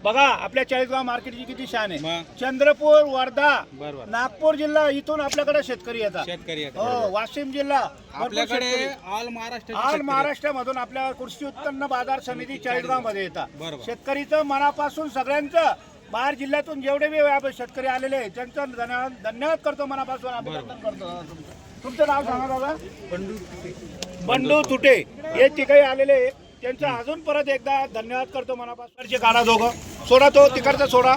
बघा आपल्या चाळीसगाव मार्केटची किती शान आहे. चंद्रपूर, वर्धा, नागपूर जिल्हा इथून आपल्याकडे शेतकरी येतात. हो, वाशिम जिल्हा आपल्याकडे ऑल महाराष्ट्रामधून आपल्या कृषी उत्पन्न बाजार समिती चाळीसगाव मध्ये येतात. शेतकरीचं मनापासून सगळ्यांचं बाहेर जिल्ह्यातून जेवढे बी शेतकरी आलेले आहेत त्यांचं धन्यवाद करतो, मनापासून अभिनंदन करतो. तुमचं नाव सांगा दादा. बंडू तुटे हे तिकडे आलेले त्यांचं अजून परत एकदा धन्यवाद करतो मनापासून. काढा दोघं, सोडा तो तिकडचा सोडा,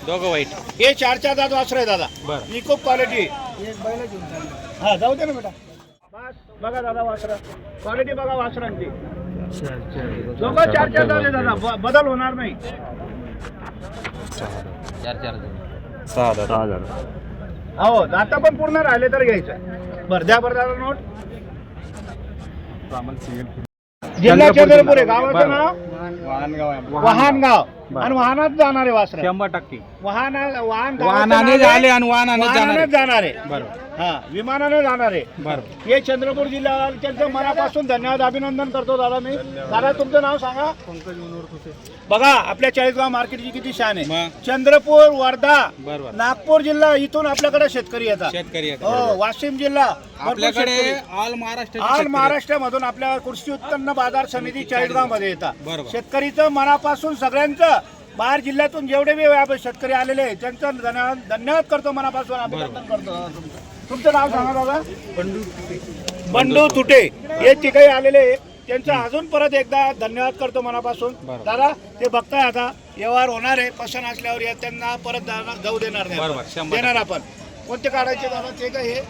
दोघं वाईट. हे 4 दात वासर आहे दादा. ही खूप क्वालिटी. हा जाऊ दे ना बेटा. बस बघा दादा वासर क्वालिटी बघा वासरांची. दोघं 4 दात आहे दादा, बदल होणार नाही. 6,000. हो दाता पण पूर्ण राहिले तर घ्यायचं. बरं द्या बरं दादा नोट. जिल्हा चंद्रपूर आहे. गावाचं नाव वाहनगाव. आणि वाहनात जाणारे वासर 100% वाहनाने झाले आणि वाहनाने जाणारे. बरोबर. हा विमानाने जाणारे. बरोबर. हे चंद्रपूर जिल्हा त्यांचं मनापासून धन्यवाद अभिनंदन करतो दादा मी. दादा तुमचं नाव सांगा. बघा आपल्या चाळीसगाव मार्केटची किती शान आहे. चंद्रपूर, वर्धा, नागपूर जिल्हा इथून आपल्याकडे शेतकरी येतात. हो, वाशिम जिल्हा आपल्याकडे ऑल महाराष्ट्रामधून आपल्या कृषी उत्पन्न बाजार समिती चाळीसगाव मध्ये येतात. शेतकरीचं मनापासून सगळ्यांचं बाहेर जिल्ह्यातून जेवढे बी शेतकरी आलेले आहेत त्यांचं धन्यवाद करतो, मनापासून अभिनंदन करतो. तुमचं नाव सांगा दादा. बंडू तुटे हे तिकडे आलेले त्यांचं अजून परत एकदा धन्यवाद करतो मनापासून. दादा ते बघताय आता व्यवहार होणार आहे. पसंत असल्यावर त्यांना परत जाऊ देणार नाही. देणार आपण. कोणते काढायचे दादा ते काय हे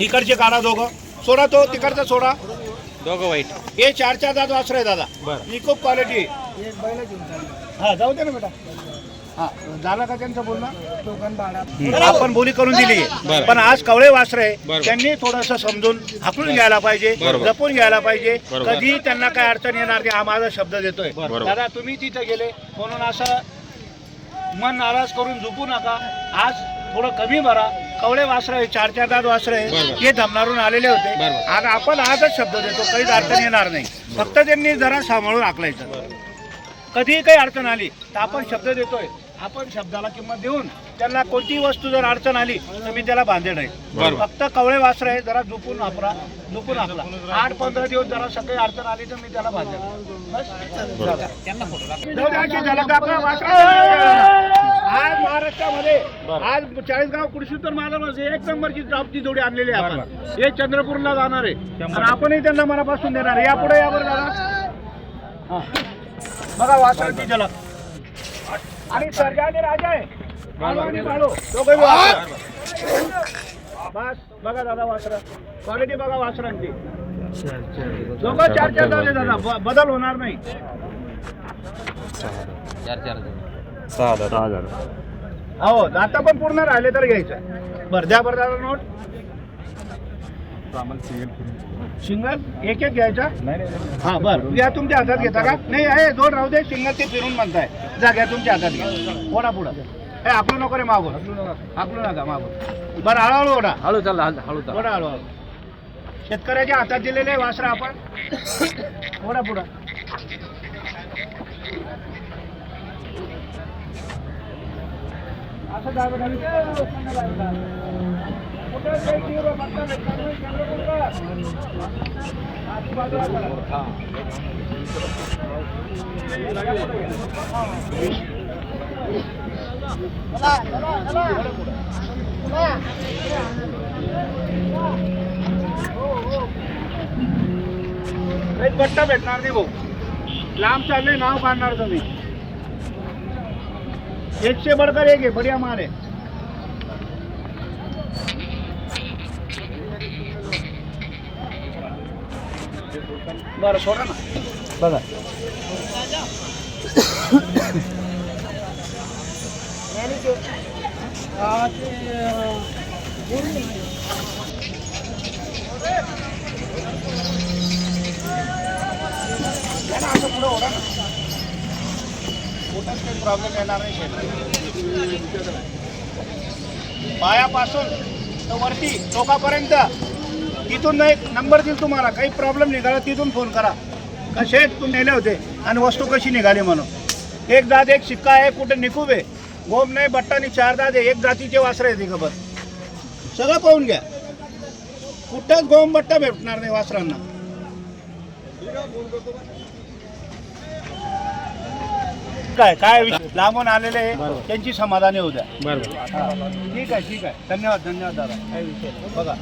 इकडचे काढा दोघं, सोडा तो तिकडचा सोडा, दोघं वाईट. हे 4 दात वासर आहे दादा. ही खूप क्वालिटी. हा जाऊ दे ना बेटा. हा झाला का त्यांचं बोलणं. आपण बोली करून दिली, पण आज कवळे वासर आहे त्यांनी थोडंसं समजून हाकलून घ्यायला पाहिजे, जपून घ्यायला पाहिजे. कधी त्यांना काय अडचण येणार नाही हा माझा शब्द देतोय. दादा तुम्ही तिथे गेले म्हणून असं मन नाराज करून झोपू नका. आज थोडं कमी भरा. कवळे वासर आहे, 4 दात वासर आहे, हे धमनारून आलेले होते. आज आपण आजच शब्द देतो, काहीच अडचण येणार नाही. फक्त त्यांनी जरा सांभाळून आखलायचं. कधीही काही अडचण आली तर आपण शब्द देतोय, आपण शब्दाला किंमत देऊन त्यांना कोणतीही वस्तू जर अडचण आली तर मी त्याला बांधेल आहे. फक्त कवळे वासर आहे, जरा झोपून वापरा, झोपून आखला. 8-15 दिवस जरा सगळी अडचण आली तर मी त्याला बांधेल. आज महाराष्ट्रामध्ये आज चाळीसगाव कृषी उत्पन्न बाजारामध्ये 1 नंबरची जॉबची जोडी आणलेली आहे आपण. हे चंद्रपूरला जाणार आहे आणि आपणही त्यांना मनापासून देणार आहे. यापुढे यावर दादा बघा वासरांची झलक. आणि सर्जा आणि राजा आहे. बस बघा दादा वासर क्वालिटी बघा वासरांची. दोघं 4 झाले दादा, बदल होणार नाही. 6,000. हो दाता पण पूर्ण राहिले तर घ्यायचं. बरं द्या बरं दादा नोट. सिंगल एक घ्यायचा. हा बरं घ्या. तुमच्या हातात घेता का नाही. आहे जोड राहू दे. सिंगल ते फिरून म्हणताय. जा घ्या तुमच्या हातात घ्या. ओढा पुढं. हे आपलं नको रे मागून. आपलं नका मागून. बरं हळूहळू ओढा. हळू चालला हळू ओढा हळूहळू. शेतकऱ्याच्या हातात दिलेले वासरा आपण. ओढा पुढं. असं जावं काही पट्टा भेटणार नाही भाऊ. लांब चालले नाव काढणार तुम्ही. 100 बडकर 1 आहे. बढिया माल आहे. बरं सोडा ना. बघा असं पुढं होता ना. कुठंच काही प्रॉब्लेम येणार नाही. पायापासून तर वरती टोकापर्यंत तिथून एक नंबर देईल तुम्हाला. काही प्रॉब्लेम निघाला तिथून फोन करा. कसे तुम्ही नेले होते आणि वस्तू कशी निघाली म्हणून. एक जात एक शिक्का आहे, कुठे निकूब आहे, गोम नाही, बट्टा नाही, 4 दात आहे, एक जातीचे वासरं आहे ती खबर. सगळं पाहून घ्या, कुठंच गोम बट्टा भेटणार नाही वासरांना. काय काय विषय, लांबून आलेले त्यांची समाधानी होत्या. बरोबर. ठीक आहे, ठीक आहे. धन्यवाद, धन्यवाद दादा. काय विषय बघा.